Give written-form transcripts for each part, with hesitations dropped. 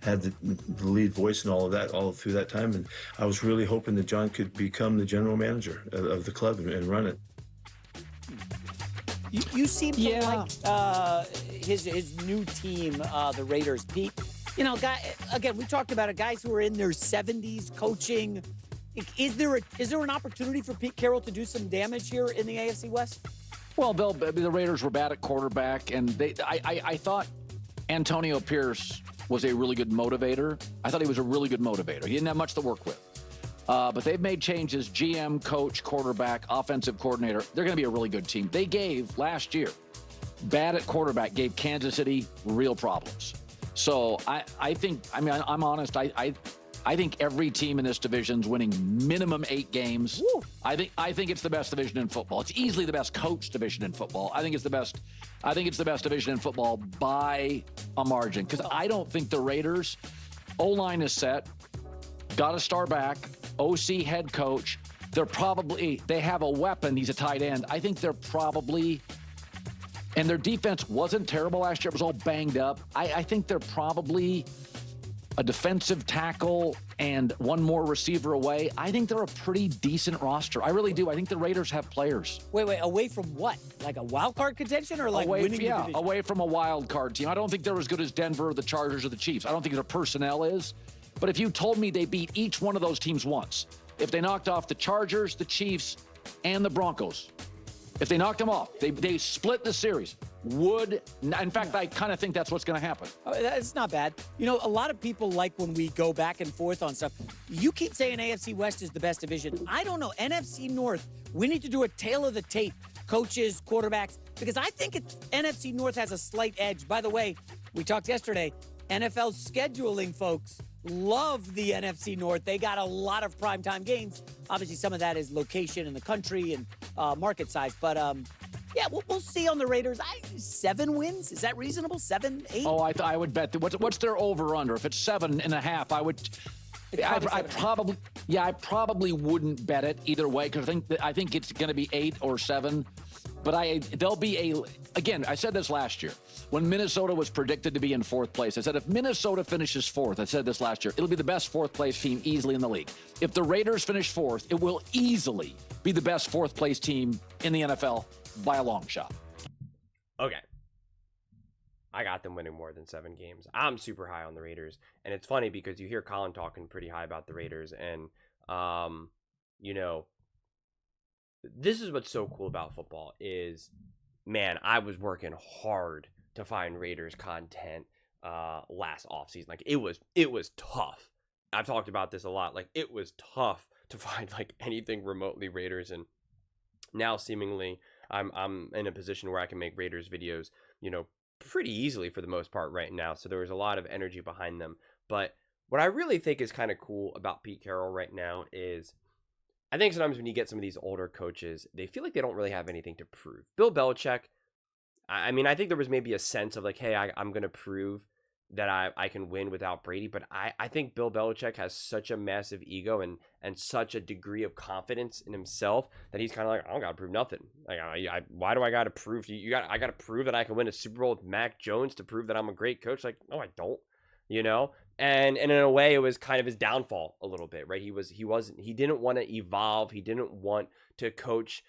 had the lead voice and all of that all through that time. And I was really hoping that John could become the general manager of the club and run it. You seem to like his new team, the Raiders, Pete. You know, again, we talked about it. Guys who are in their 70s coaching. Is there an opportunity for Pete Carroll to do some damage here in the AFC West? Well, Bill, the Raiders were bad at quarterback, and I thought Antonio Pierce was a really good motivator. I thought he was a really good motivator. He didn't have much to work with. But they've made changes, GM, coach, quarterback, offensive coordinator. They're going to be a really good team. They gave, last year, bad at quarterback, gave Kansas City real problems. So I think, I'm honest, I think every team in this division's winning minimum 8 games. Woo. I think it's the best division in football. It's easily the best coach division in football. I think it's the best division in football by a margin. Because I don't think the Raiders, O-line is set, got a star back, OC head coach. They have a weapon. He's a tight end. I think they're probably, and their defense wasn't terrible last year. It was all banged up. I think they're probably a defensive tackle and one more receiver away. I think they're a pretty decent roster. I really do. I think the Raiders have players. Wait, away from what? Like a wild card contention or like winning the division? Away from a wild card team. I don't think they're as good as Denver, the Chargers, or the Chiefs. I don't think their personnel is. But if you told me they beat each one of those teams once, if they knocked off the Chargers, the Chiefs, and the Broncos, if they knocked them off, they split the series, in fact, I kind of think that's what's going to happen. That's not bad. You know, a lot of people like when we go back and forth on stuff. You keep saying AFC West is the best division. I don't know. NFC North, we need to do a tail of the tape. Coaches, quarterbacks, because I think NFC North has a slight edge. By the way, we talked yesterday, NFL scheduling folks love the NFC North. They got a lot of primetime games. Obviously, some of that is location in the country and market size. But, yeah, we'll see on the Raiders. 7 wins? Is that reasonable? 7, 8? Oh, I would bet. What's their over-under? If it's 7.5, I probably wouldn't bet it either way because I think it's going to be 8 or 7. But they'll be again, I said this last year when Minnesota was predicted to be in 4th place. I said if Minnesota finishes 4th, I said this last year, it'll be the best 4th place team easily in the league. If the Raiders finish 4th, it will easily be the best 4th place team in the NFL by a long shot. Okay. I got them winning more than 7 games. I'm super high on the Raiders. And it's funny because you hear Colin talking pretty high about the Raiders. And, you know, this is what's so cool about football is, man, I was working hard to find Raiders content last offseason. Like, it was tough. I've talked about this a lot. Like, it was tough to find, like, anything remotely Raiders. And now, seemingly, I'm in a position where I can make Raiders videos, you know, pretty easily for the most part right now. So there was a lot of energy behind them. But what I really think is kind of cool about Pete Carroll right now is I think sometimes when you get some of these older coaches, they feel like they don't really have anything to prove. Bill Belichick, I mean, I think there was maybe a sense of like, hey, I'm going to prove that I can win without Brady. But I think Bill Belichick has such a massive ego and such a degree of confidence in himself that he's kind of like, I don't got to prove nothing. Like, why do I got to prove I got to prove that I can win a Super Bowl with Mac Jones to prove that I'm a great coach? Like, no, I don't, you know? And in a way, it was kind of his downfall a little bit, right? He didn't want to evolve. He didn't want to coach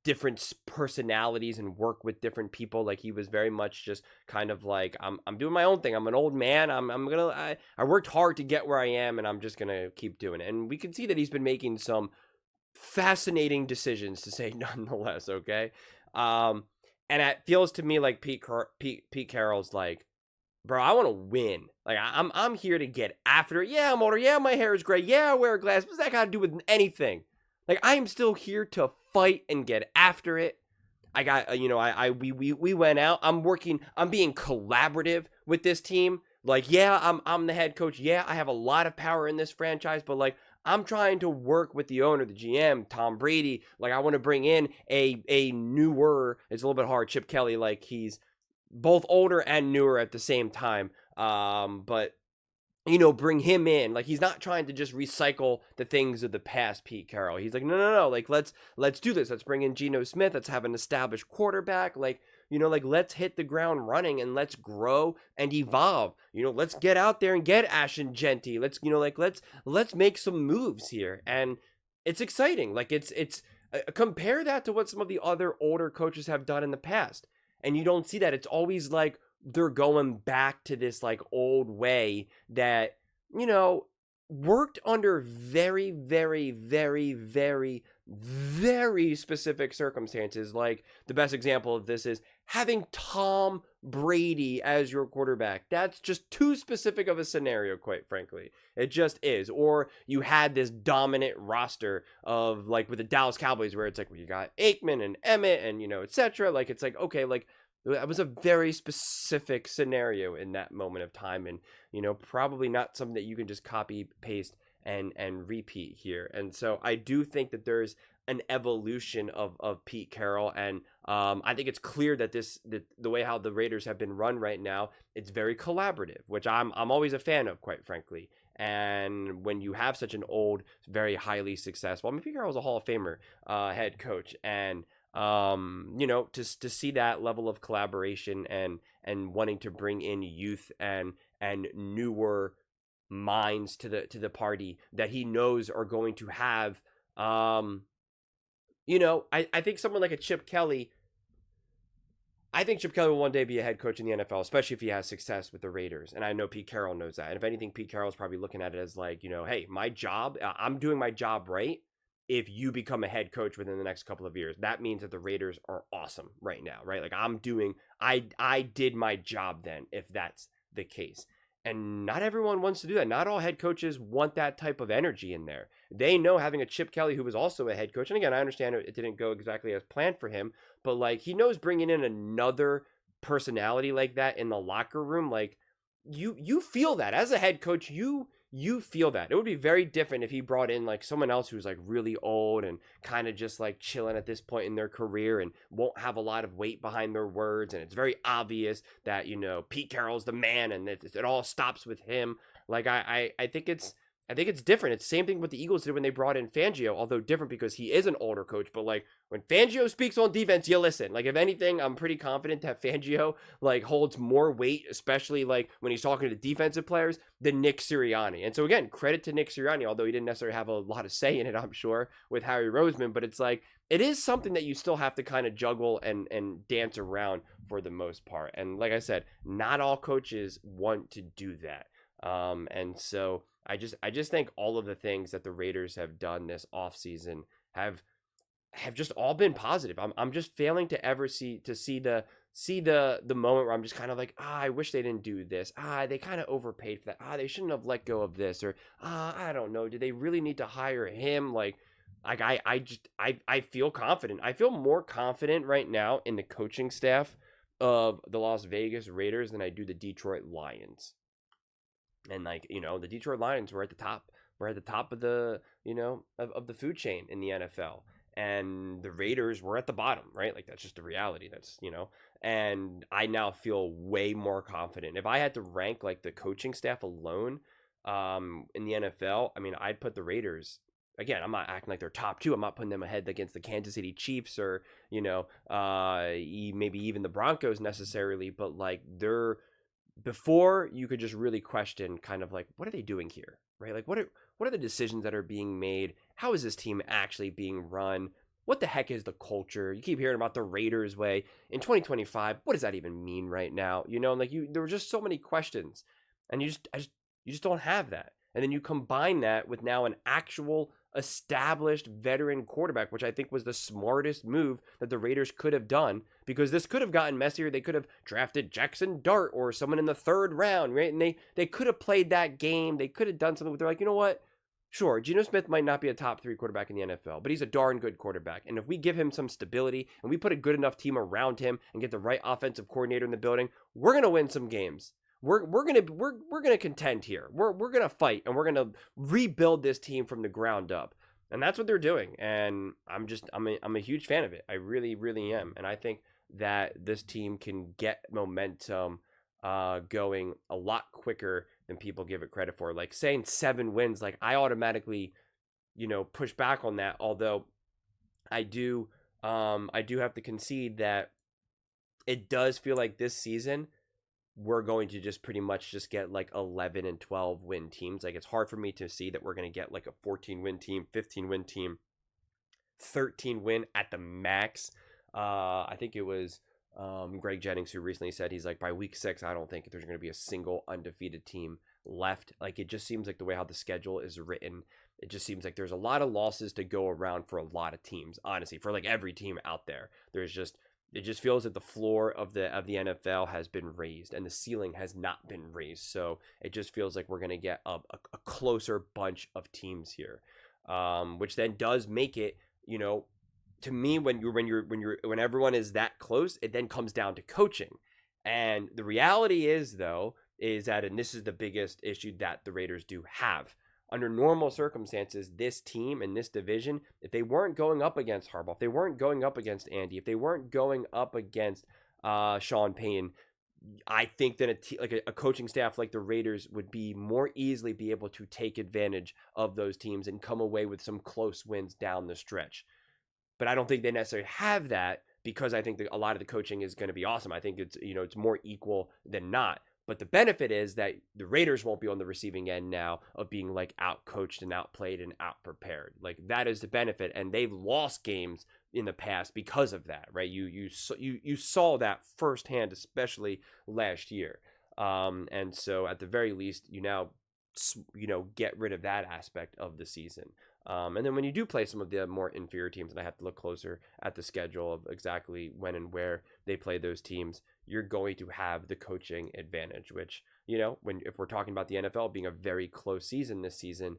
different personalities and work with different people. Like, he was very much just kind of like, I'm doing my own thing. I'm an old man. I worked hard to get where I am, and I'm just gonna keep doing it. And we can see that he's been making some fascinating decisions, to say nonetheless. Okay, and it feels to me like Pete Carroll's like, bro, I want to win. Like, I'm here to get after it. Yeah, I'm older. Yeah, my hair is gray. Yeah, I wear glasses. What's that got to do with anything? Like, I am still here to fight and get after it. I got, we went out. I'm being collaborative with this team. Like, yeah, I'm the head coach. Yeah, I have a lot of power in this franchise, but like, I'm trying to work with the owner, the GM, Tom Brady. Like, I want to bring in a newer, it's a little bit hard, Chip Kelly. Like, he's both older and newer at the same time. But, you know, bring him in. Like, he's not trying to just recycle the things of the past, Pete Carroll. He's like, no. Like, let's do this. Let's bring in Geno Smith. Let's have an established quarterback. Like, like let's hit the ground running and let's grow and evolve. Let's get out there and get Ashton Genty. Let's, let's make some moves here. And it's exciting. Like it's compare that to what some of the other older coaches have done in the past. And you don't see that. It's always like they're going back to this like old way that, worked under very, very, very, very, very specific circumstances. Like the best example of this is having Tom Brady as your quarterback. That's just too specific of a scenario, quite frankly. It just is. Or you had this dominant roster of like with the Dallas Cowboys where it's like, well, you got Aikman and Emmett and, etc. Like it's like, okay, like that was a very specific scenario in that moment of time. And, probably not something that you can just copy, paste, and repeat here. And so I do think that there's an evolution of Pete Carroll. And I think it's clear that the way how the Raiders have been run right now, it's very collaborative, which I'm always a fan of, quite frankly. And when you have such an old, very highly successful, Pete Carroll's a Hall of Famer head coach, and to see that level of collaboration and wanting to bring in youth and newer minds to the party that he knows are going to have, I think someone like a Chip Kelly, I think Chip Kelly will one day be a head coach in the NFL, especially if he has success with the Raiders. And I know Pete Carroll knows that. And if anything, Pete Carroll's probably looking at it as like, hey, my job, I'm doing my job right. If you become a head coach within the next couple of years, that means that the Raiders are awesome right now, right? Like I did my job then, if that's the case. And not everyone wants to do that. Not all head coaches want that type of energy in there. They know having a Chip Kelly who was also a head coach. And again, I understand it didn't go exactly as planned for him, but like he knows bringing in another personality like that in the locker room, like you feel that as a head coach, you feel that. It would be very different if he brought in like someone else who's like really old and kind of just like chilling at this point in their career and won't have a lot of weight behind their words. And it's very obvious that, Pete Carroll's the man and it all stops with him. Like I think it's different. It's the same thing what the Eagles did when they brought in Fangio, although different because he is an older coach. But like when Fangio speaks on defense, you listen. Like if anything, I'm pretty confident that Fangio like holds more weight, especially like when he's talking to defensive players, than Nick Sirianni. And so again, credit to Nick Sirianni, although he didn't necessarily have a lot of say in it, I'm sure, with Harry Roseman. But it's like it is something that you still have to kind of juggle and dance around for the most part. And like I said, not all coaches want to do that. And so I just think all of the things that the Raiders have done this offseason have just all been positive. I'm just failing to ever see the moment where I'm just kind of like, I wish they didn't do this. They kind of overpaid for that. They shouldn't have let go of this, or I don't know. Do they really need to hire him? Like I feel confident. I feel more confident right now in the coaching staff of the Las Vegas Raiders than I do the Detroit Lions. And like, the Detroit Lions were at the top. We're at the top of the, of the food chain in the NFL. And the Raiders were at the bottom, right? Like that's just the reality. That's, and I now feel way more confident. If I had to rank like the coaching staff alone in the NFL, I'd put the Raiders. Again, I'm not acting like they're top two. I'm not putting them ahead against the Kansas City Chiefs or, maybe even the Broncos necessarily, but like they're, before you could just really question kind of like, what are they doing here, right? Like what are the decisions that are being made? How is this team actually being run? What the heck is the culture? You keep hearing about the Raiders way in 2025. What does that even mean right now? Like there were just so many questions, and you just don't have that. And then you combine that with now an actual established veteran quarterback, which I think was the smartest move that the Raiders could have done, because this could have gotten messier. They could have drafted Jackson Dart or someone in the third round, right? And they could have played that game. They could have done something. They're like, you know what? Sure, Geno Smith might not be a top 3 quarterback in the NFL, but he's a darn good quarterback. And if we give him some stability and we put a good enough team around him and get the right offensive coordinator in the building, we're gonna win some games. We're gonna contend here. We're gonna fight, and we're gonna rebuild this team from the ground up. And that's what they're doing. And I'm a huge fan of it. I really, really am. And I think that this team can get momentum going a lot quicker than people give it credit for. Like saying 7 wins, like I automatically, push back on that. Although I do have to concede that it does feel like this season we're going to just pretty much just get like 11 and 12 win teams. Like, it's hard for me to see that we're going to get like a 14 win team, 15 win team, 13 win at the max. I think it was Greg Jennings who recently said, he's like, by week 6, I don't think there's going to be a single undefeated team left. Like, it just seems like the way how the schedule is written, it just seems like there's a lot of losses to go around for a lot of teams, honestly, for like every team out there. It just feels that the floor of the NFL has been raised and the ceiling has not been raised. So it just feels like we're going to get a closer bunch of teams here, which then does make it, you know, to me, when everyone is that close, it then comes down to coaching. And the reality is, though, is that, and this is the biggest issue that the Raiders do have, under normal circumstances, this team and this division, if they weren't going up against Harbaugh, if they weren't going up against Andy, if they weren't going up against Sean Payton, I think that a coaching staff like the Raiders would be more easily be able to take advantage of those teams and come away with some close wins down the stretch. But I don't think they necessarily have that, because I think that a lot of the coaching is going to be awesome. I think it's, you know, it's more equal than not. But the benefit is that the Raiders won't be on the receiving end now of being like out-coached and outplayed and out-prepared. Like, that is the benefit, and they've lost games in the past because of that, right? You saw that firsthand, especially last year. And so at the very least, you now, you know, get rid of that aspect of the season. And then when you do play some of the more inferior teams, and I have to look closer at the schedule of exactly when and where they play those teams, you're going to have the coaching advantage, which, you know, if we're talking about the NFL being a very close season this season,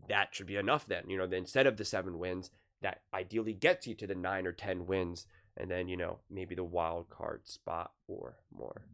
that should be enough then. You know, instead of the 7 wins, that ideally gets you to the 9 or 10 wins, and then, you know, maybe the wild card spot or more.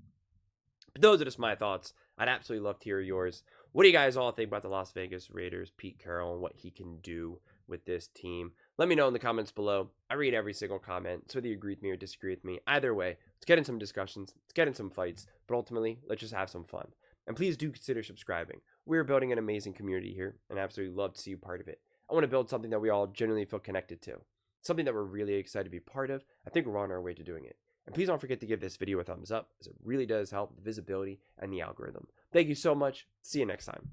But those are just my thoughts. I'd absolutely love to hear yours. What do you guys all think about the Las Vegas Raiders, Pete Carroll, and what he can do with this team? Let me know in the comments below. I read every single comment, so whether you agree with me or disagree with me, either way, let's get in some discussions, let's get in some fights, but ultimately, let's just have some fun. And please do consider subscribing. We're building an amazing community here, and I absolutely love to see you part of it. I want to build something that we all genuinely feel connected to, something that we're really excited to be part of. I think we're on our way to doing it. And please don't forget to give this video a thumbs up, as it really does help the visibility and the algorithm. Thank you so much. See you next time.